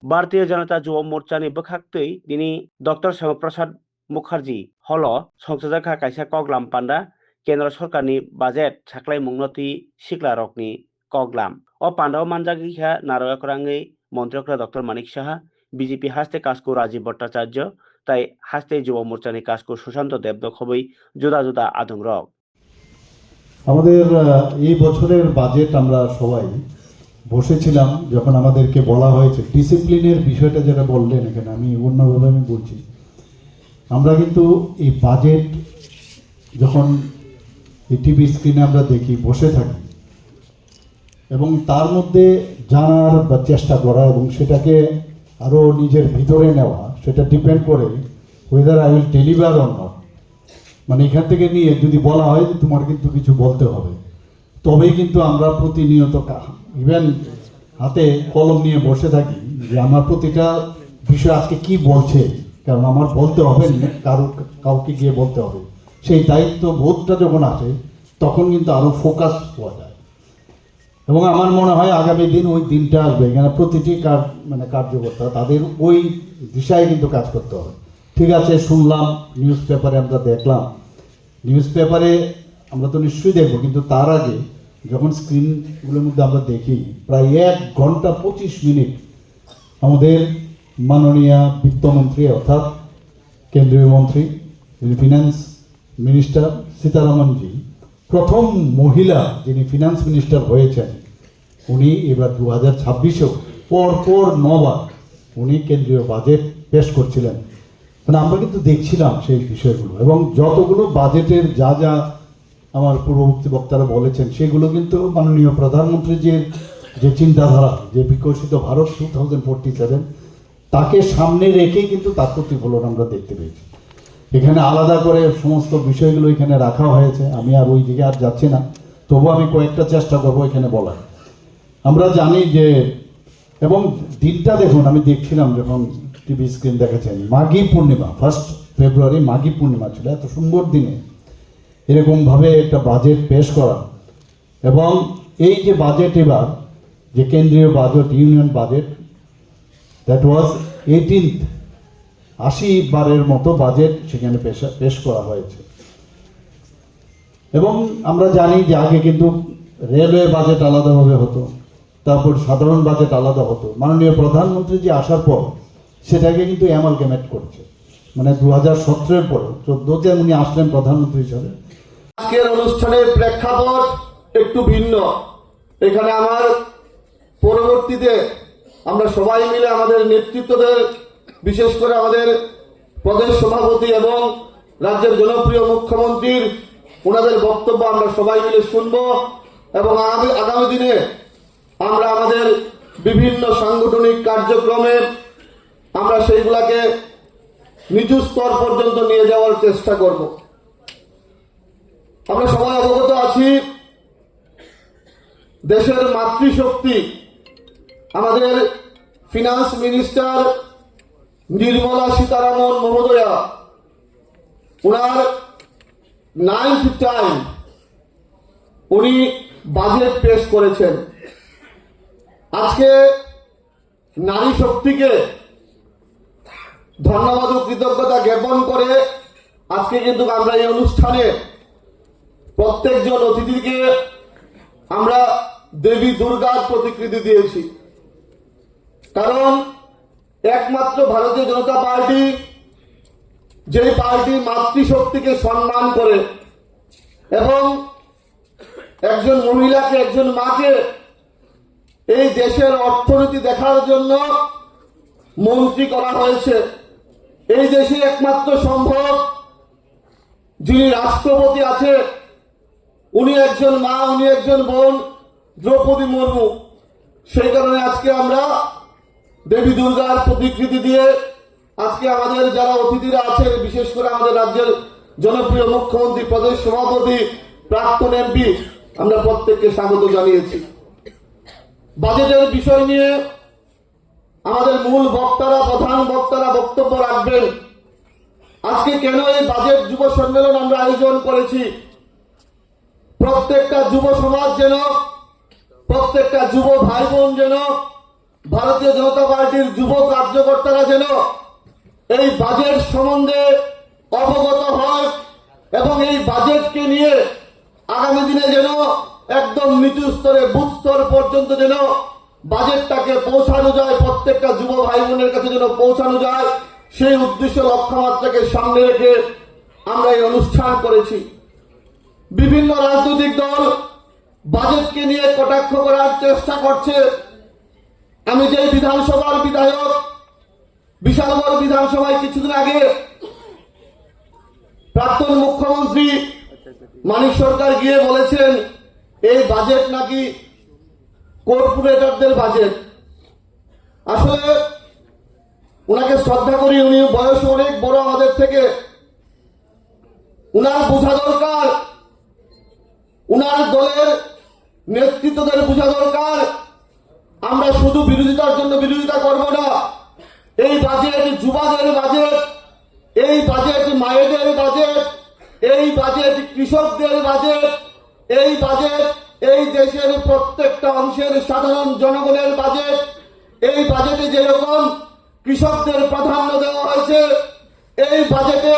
भारतीय जनता युवा मोर्चानि बखाक्तै दिनै डक्टर श्यामाप्रसाद मुखार्जी हल संसदका कायसा कग्लाम पान्डा केन्द्र सरकारनि बाजेट साख्लायमुंनति सिक्ला रकनि कग्लाम अ पान्डाव मानजागिखा नारगाखराङै मन्त्रिकरा डक्टर मानिक साहा বিজেপি হাস্তে কাজকো রাজীব ভট্টাচার্য তাই হাস্তে যুব মোর্চানি কাজকো সুশান্ত দেবদখবই জুদা জুদা আদং রক আমাদের এই বছরের বাজেট আমরা সবাই বসেছিলাম যখন আমাদেরকে বলা হয়েছে ডিসিপ্লিনের বিষয়টা যেটা বললেন এখানে আমি অন্যভাবে আমি বলছি আমরা কিন্তু এই বাজেট যখন এই টিভি স্ক্রিনে আমরা দেখি বসে থাকি এবং তার মধ্যে জানার বা চেষ্টা করা এবং সেটাকে আরও নিজের ভিতরে নেওয়া সেটা ডিপেন্ড করে weather I will deliver or not মানে এখান থেকে নিয়ে যদি বলা হয় যে তোমার কিন্তু কিছু বলতে হবে তবেই কিন্তু আমরা প্রতিনিয়ত ইভেন হাতে কলম নিয়ে বসে থাকি যে আমার প্রতিটা বিষয় আজকে কি বলছে কারণ আমার বলতে হবে কাউকে গিয়ে বলতে হবে সেই দায়িত্ব বোধটা যখন আসে তখন কিন্তু আরও ফোকাস হওয়া যায় এবং আমার মনে হয় আগামী দিন ওই দিনটা আসবে এখানে প্রতিটি কার্যকর্তা তাদের ওই দিশায় কিন্তু কাজ করতে হবে ঠিক আছে শুনলাম নিউজ পেপারে আমরা দেখলাম নিউজ পেপারে আমরা তো নিশ্চয়ই দেখবো কিন্তু তার আগে যখন স্ক্রিনগুলোর মধ্যে আমরা দেখি প্রায় 1 ঘন্টা 25 মিনিট আমাদের মাননীয় বিত্তমন্ত্রী অর্থাৎ কেন্দ্রীয় মন্ত্রী ফিনান্স মিনিস্টার সীতারামনজি প্রথম মহিলা যিনি ফিনান্স মিনিস্টার হয়েছেন উনি এবার 2026-এও পরপর 9 বার উনি কেন্দ্রীয় বাজেট পেশ করছিলেন মানে আমরা কিন্তু দেখছিলাম সেই বিষয়গুলো এবং যতগুলো বাজেটের যা যা আমার পূর্ববর্তী বক্তারা বলেছেন সেগুলো কিন্তু মাননীয় প্রধানমন্ত্রীর যে চিন্তাধারা যে বিকশিত ভারত 2047 তাকে সামনে রেখেই কিন্তু তার প্রতিফলন আমরা দেখতে পেয়েছি এখানে আলাদা করে সমস্ত বিষয়গুলো এখানে রাখা হয়েছে আমি আর ওই দিকে আর যাচ্ছি না তবু আমি কয়েকটা চেষ্টা করবো এখানে বলার আমরা জানি যে এবং দিনটা দেখুন আমি দেখছিলাম যখন টিভি স্ক্রিন দেখাচ্ছেন মাঘী পূর্ণিমা 1 ফেব্রুয়ারি মাঘী পূর্ণিমা ছিল এত সুন্দর দিনে এরকমভাবে একটা বাজেট পেশ করা এবং এই যে বাজেট এবার যে কেন্দ্রীয় budget union budget that was 80 বারের মতো বাজেট সেখানে পেশ করা হয়েছে এবং আমরা জানি যে আগে কিন্তু রেলওয়ে বাজেট আলাদাভাবে হতো তারপর সাধারণ বাজেট আলাদা হতো মাননীয় প্রধানমন্ত্রী যে আসার পর সেটাকে কিন্তু অ্যামালগামেট করছে মানে 2017-এর পর 14-তে উনি আসলেন প্রধানমন্ত্রী হিসাবে আজকের অনুষ্ঠানের প্রেক্ষাপট একটু ভিন্ন এখানে আমার পরবর্তীতে আমরা সবাই মিলে আমাদের নেতৃত্বদের বিশেষ করে আমাদের প্রদেশ সভাপতি এবং রাজ্যের জনপ্রিয় মুখ্যমন্ত্রীর ওনাদের বক্তব্য আমরা সবাই মিলে শুনব এবং আগামী দিনে আমরা আমাদের বিভিন্ন সাংগঠনিক কার্যক্রমে আমরা সেইগুলাকে নিচু স্তর পর্যন্ত নিয়ে যাওয়ার চেষ্টা করব আমরা সবাই অবগত আছি দেশের মাতৃশক্তি আমাদের ফিনান্স মিনিস্টার নির্মলা সীতারামন মহোদয়া ওনার 9th টাইম উনি বাজেট পেশ করেছেন আজকে নারী শক্তিকে ধন্যবাদ ও কৃতজ্ঞতা জ্ঞাপন করে আজকে কিন্তু আমরা এই অনুষ্ঠানে প্রত্যেকজন অতিথিকে আমরা দেবী দুর্গার প্রতিকৃতি দিয়েছি কারণ একমাত্র ভারতীয় জনতা পার্টি যে পার্টি মাতৃশক্তিকে সম্মান করে এবং একজন মহিলাকে একজন মাকে এই দেশের অর্থনীতি দেখার জন্য মন্ত্রী করা হয়েছে এই দেশে একমাত্র সম্ভব যিনি রাষ্ট্রপতি আছে উনি একজন মা উনি একজন বোন দ্রৌপদী মুর্মু সেই কারণে আজকে আমরা দেবী দুর্গার প্রতিকৃতি দিয়ে আজকে আমাদের যারা অতিথিরা আছেন বিশেষ করে আমাদের রাজ্যের জনপ্রিয় মুখ্যমন্ত্রী প্রদেশ সভাপতি প্রাক্তন এমপি আমরা প্রত্যেককে স্বাগত জানিয়েছি বাজেটের বিষয় নিয়ে আমাদের মূল বক্তারা প্রধান বক্তারা বক্তব্য রাখবেন আজকে কেন এই বাজেট যুব সম্মেলন আমরা আয়োজন করেছি প্রত্যেকটা যুব সমাজ যেন প্রত্যেকটা যুব ভাই বোন যেন ভারতীয় জনতা পার্টির যুব কার্যকর্তারা যেন এই বাজেট সম্বন্ধে অবগত হয় এবং এই বাজেটকে নিয়ে আগামী দিনে যেন একদম নিচু স্তরে বুথ স্তর পর্যন্ত যেন বাজেটটাকে পৌঁছানো যায়, প্রত্যেকটা যুব ভাই বোনের কাছে যেন পৌঁছানো যায়, সেই উদ্দেশ্য লক্ষ্যমাত্রাকে সামনে রেখে আমরা এই অনুষ্ঠান করেছি। বিভিন্ন রাজনৈতিক দল বাজেটকে নিয়ে কটাক্ষ করার চেষ্টা করছে। আমি যে বিধানসভার বিধায়ক, বিশালগড় বিধানসভায় কিছুদিন আগে প্রাক্তন মুখ্যমন্ত্রী মানিক সরকার গিয়ে বলেছেন এই বাজেট নাকি কর্পোরেটরদের বাজেট। আসলে উনাকে শ্রদ্ধা করি, উনি বয়স অনেক বড় আমাদের থেকে। উনার বোঝা দরকার, উনার দলের নেতৃত্বদের বোঝা দরকার আমরা শুধু বিরোধিতার জন্য বিরোধিতা করব না। এই বাজেট যুবাদের বাজেট, এই বাজেট মায়েদের বাজেট, এই বাজেট কৃষকদের বাজেট, এই বাজেট এই দেশের প্রত্যেকটা অংশের সাধারণ জনগণের বাজেট। এই বাজেটে যেরকম কৃষকদের প্রাধান্য দেওয়া হয়েছে, এই বাজেটে